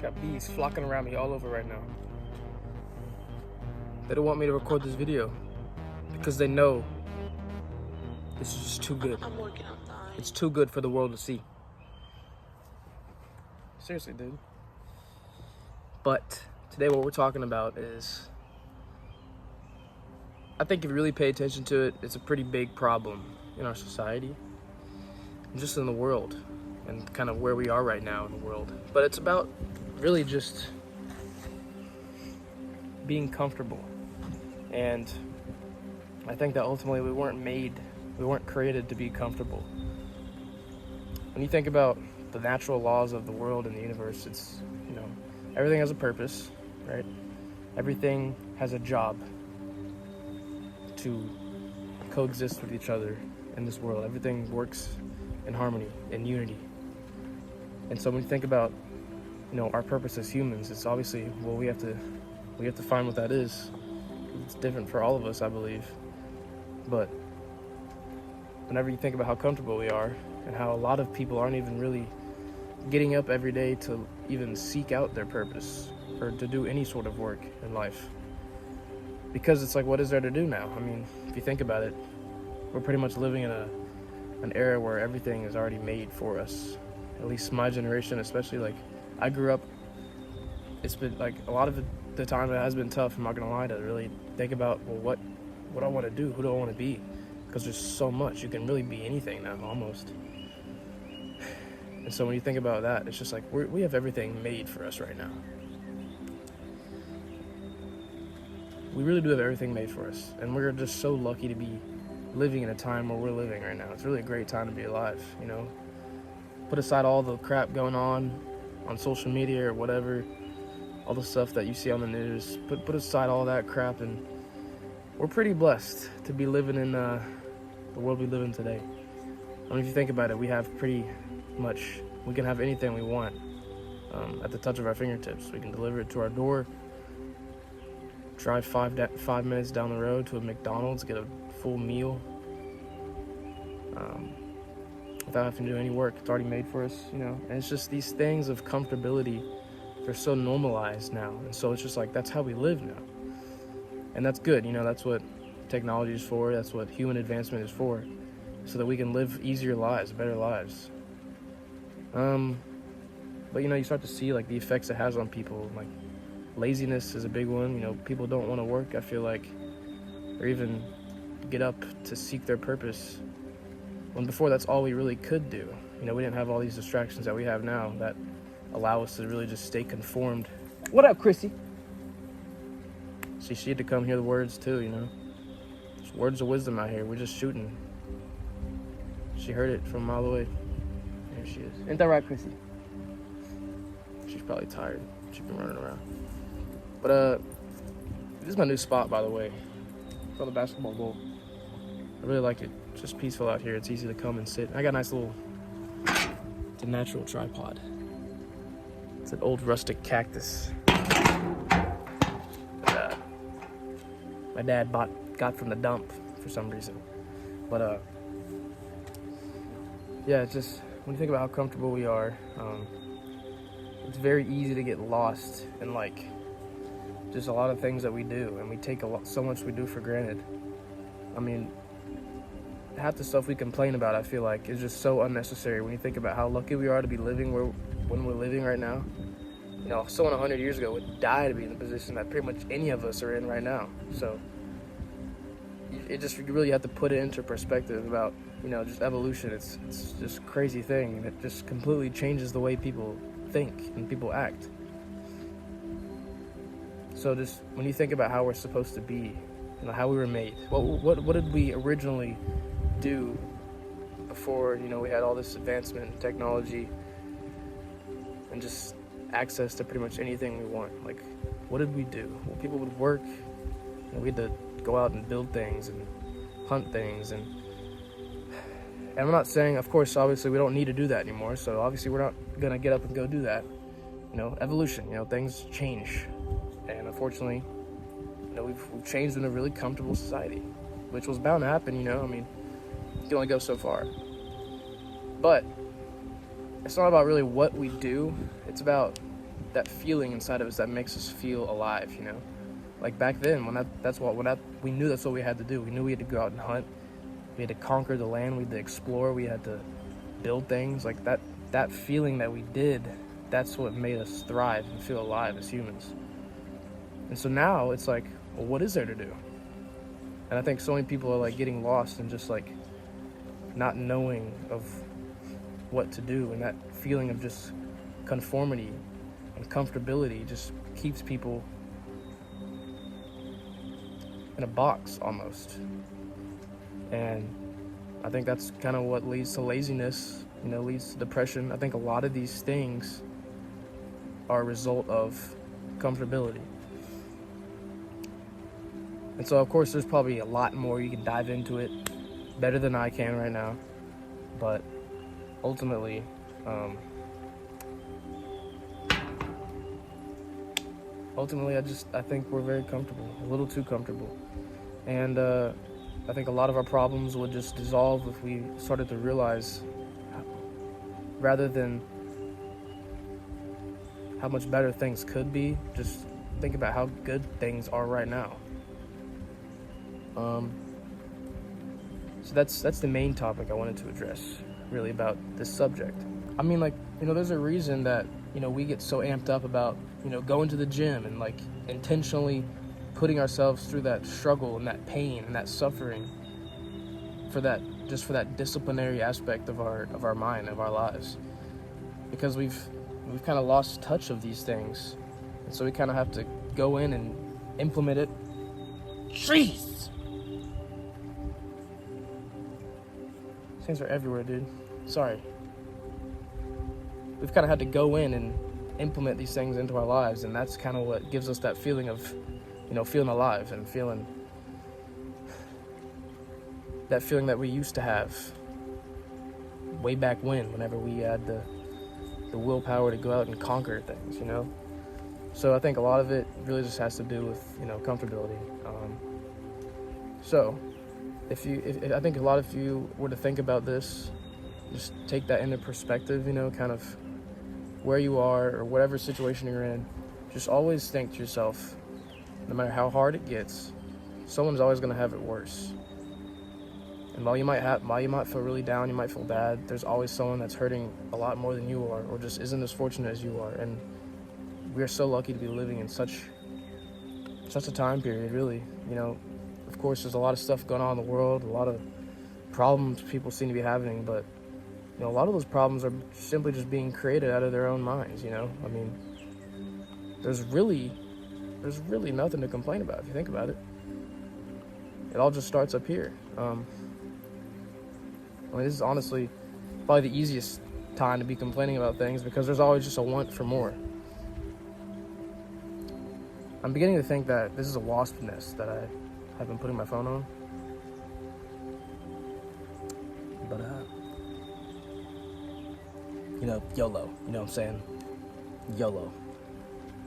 Got bees flocking around me all over right now. They don't want me to record this video because they know this is just too good. It's too good for the world to see. Seriously, dude. But today what we're talking about is, I think if you really pay attention to it, it's a pretty big problem in our society and just in the world and kind of where we are right now in the world. But it's about really just being comfortable. And I think that ultimately we weren't created to be comfortable. When you think about the natural laws of the world and the universe, it's, everything has a purpose, right? Everything has a job to coexist with each other in this world. Everything works in harmony, in unity. And so when you think about, our purpose as humans, it's obviously, well, we have to find what that is. It's different for all of us, I believe. But whenever you think about how comfortable we are and how a lot of people aren't even really getting up every day to even seek out their purpose or to do any sort of work in life, because it's like, what is there to do now? I mean, if you think about it, we're pretty much living in an era where everything is already made for us. At least my generation, especially, like, I grew up, it's been like a lot of the time it has been tough, I'm not gonna lie, to really think about, well, what I want to do, who do I want to be? Because there's so much. You can really be anything now, almost. And so when you think about that, it's just like we have everything made for us right now. We really do have everything made for us, and we're just so lucky to be living in a time where we're living right now. It's really a great time to be alive, Put aside all the crap going on social media or whatever, all the stuff that you see on the news, put aside all that crap, and we're pretty blessed to be living in the world we live in today. I mean, if you think about it, we have pretty much, we can have anything we want at the touch of our fingertips. We can deliver it to our door, drive 5 minutes down the road to a McDonald's, get a full meal without having to do any work. It's already made for us, and it's just these things of comfortability, they're so normalized now, and so it's just like, that's how we live now. And that's good, that's what technology is for, that's what human advancement is for, so that we can live easier lives, better lives. But you start to see, like, the effects it has on people. Like, laziness is a big one. People don't want to work, I feel like, or even get up to seek their purpose, when before that's all we really could do. We didn't have all these distractions that we have now that allow us to really just stay conformed. What up, Chrissy? See, she had to come hear the words too, There's words of wisdom out here. We're just shooting. She heard it from a mile away. There she is. Ain't that right, Chrissy? She's probably tired. She's been running around. But this is my new spot, by the way, for the basketball goal. I really like it. It's just peaceful out here. It's easy to come and sit. I got a nice little, it's a natural tripod. It's an old rustic cactus. My dad got from the dump for some reason. But yeah, it's just, when you think about how comfortable we are, it's very easy to get lost in, like, just a lot of things that we do, and we take so much we do for granted. I mean, half the stuff we complain about, I feel like, is just so unnecessary when you think about how lucky we are to be living when we're living right now. Someone 100 years ago would die to be in the position that pretty much any of us are in right now. So you really have to put it into perspective about, just evolution. It's just a crazy thing that just completely changes the way people think and people act. So just when you think about how we're supposed to be, how we were made, what did we originally do before, we had all this advancement in technology and just access to pretty much anything we want? Like, what did we do? Well, people would work, we had to go out and build things and hunt things, and I'm not saying, of course, obviously we don't need to do that anymore, so obviously we're not gonna get up and go do that. Evolution, things change, and unfortunately, we've changed in a really comfortable society, which was bound to happen. I mean, you can only go so far. But it's not about really what we do, it's about that feeling inside of us that makes us feel alive, you know? Like back then, we knew that's what we had to do. We knew we had to go out and hunt. We had to conquer the land. We had to explore. We had to build things. Like that feeling that we did, that's what made us thrive and feel alive as humans. And so now it's like, well, what is there to do? And I think so many people are like getting lost and just like not knowing of what to do, and that feeling of just conformity and comfortability just keeps people in a box almost. And I think that's kind of what leads to laziness, you know, leads to depression. I think a lot of these things are a result of comfortability. And so, of course, there's probably a lot more. You can dive into it better than I can right now. But ultimately, I think we're very comfortable, a little too comfortable. And I think a lot of our problems would just dissolve if we started to realize, rather than how much better things could be, just think about how good things are right now. So that's the main topic I wanted to address, really, about this subject. I mean, like, you know, there's a reason that, you know, we get so amped up about, you know, going to the gym and like intentionally putting ourselves through that struggle and that pain and that suffering for that disciplinary aspect of our mind, of our lives, because we've kind of lost touch of these things, and so we kind of have to go in and implement it. Jeez, things are everywhere, dude. Sorry. We've kind of had to go in and implement these things into our lives, and that's kind of what gives us that feeling of, you know, feeling alive and feeling that feeling that we used to have way back whenever we had the willpower to go out and conquer things, you know? So I think a lot of it really just has to do with, you know, comfortability. So if I think a lot of you were to think about this, just take that into perspective, you know, kind of where you are or whatever situation you're in, just always think to yourself, no matter how hard it gets, someone's always going to have it worse. And while you might feel really down, you might feel bad, there's always someone that's hurting a lot more than you are, or just isn't as fortunate as you are. And we are so lucky to be living in such a time period, really. You know, of course, there's a lot of stuff going on in the world, a lot of problems people seem to be having, but, you know, a lot of those problems are simply just being created out of their own minds, you know? I mean, there's really nothing to complain about if you think about it. It all just starts up here. I mean, this is honestly probably the easiest time to be complaining about things, because there's always just a want for more. I'm beginning to think that this is a wasp nest that I have been putting my phone on. But, you know, YOLO, you know what I'm saying? YOLO.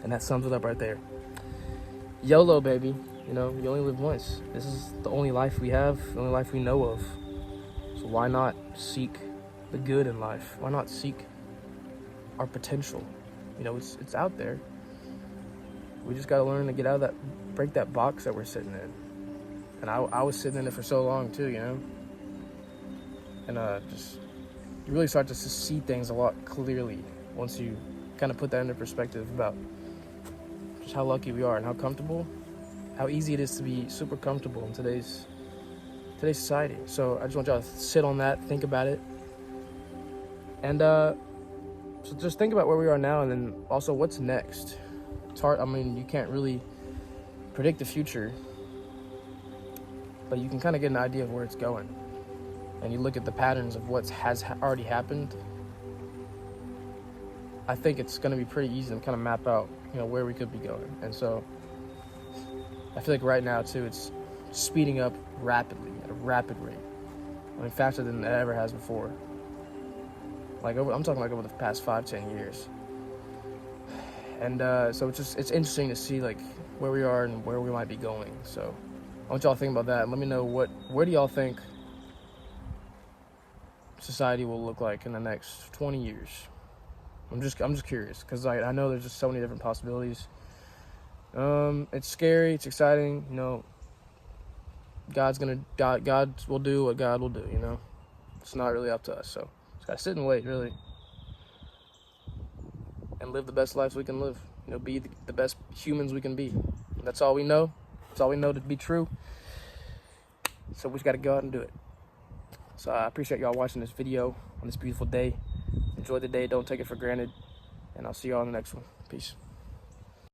And that sums it up right there. YOLO, baby. You know, you only live once. This is the only life we have, the only life we know of. So why not seek the good in life? Why not seek our potential? You know, it's out there. We just got to learn to get out of that, break that box that we're sitting in. And I was sitting in it for so long too, you know? And just, you really start to see things a lot clearly once you kind of put that into perspective about just how lucky we are and how comfortable, how easy it is to be super comfortable in today's society. So I just want y'all to sit on that, think about it. And so just think about where we are now, and then also what's next. It's hard, I mean, you can't really predict the future, but you can kind of get an idea of where it's going. And you look at the patterns of what has already happened. I think it's going to be pretty easy to kind of map out, you know, where we could be going. And so I feel like right now too, it's speeding up rapidly, at a rapid rate. I mean, faster than it ever has before. Like I'm talking like over the past 5-10 years. And so it's interesting to see like where we are and where we might be going. So I want y'all to think about that. Let me know where do y'all think society will look like in the next 20 years? I'm just curious, because I know there's just so many different possibilities. It's scary, it's exciting, you know. God will do what God will do, you know. It's not really up to us, so just gotta sit and wait, really, and live the best lives we can live. You know, be the best humans we can be. That's all we know. That's all we know to be true. So we just gotta go out and do it. So I appreciate y'all watching this video on this beautiful day. Enjoy the day. Don't take it for granted. And I'll see y'all on the next one. Peace.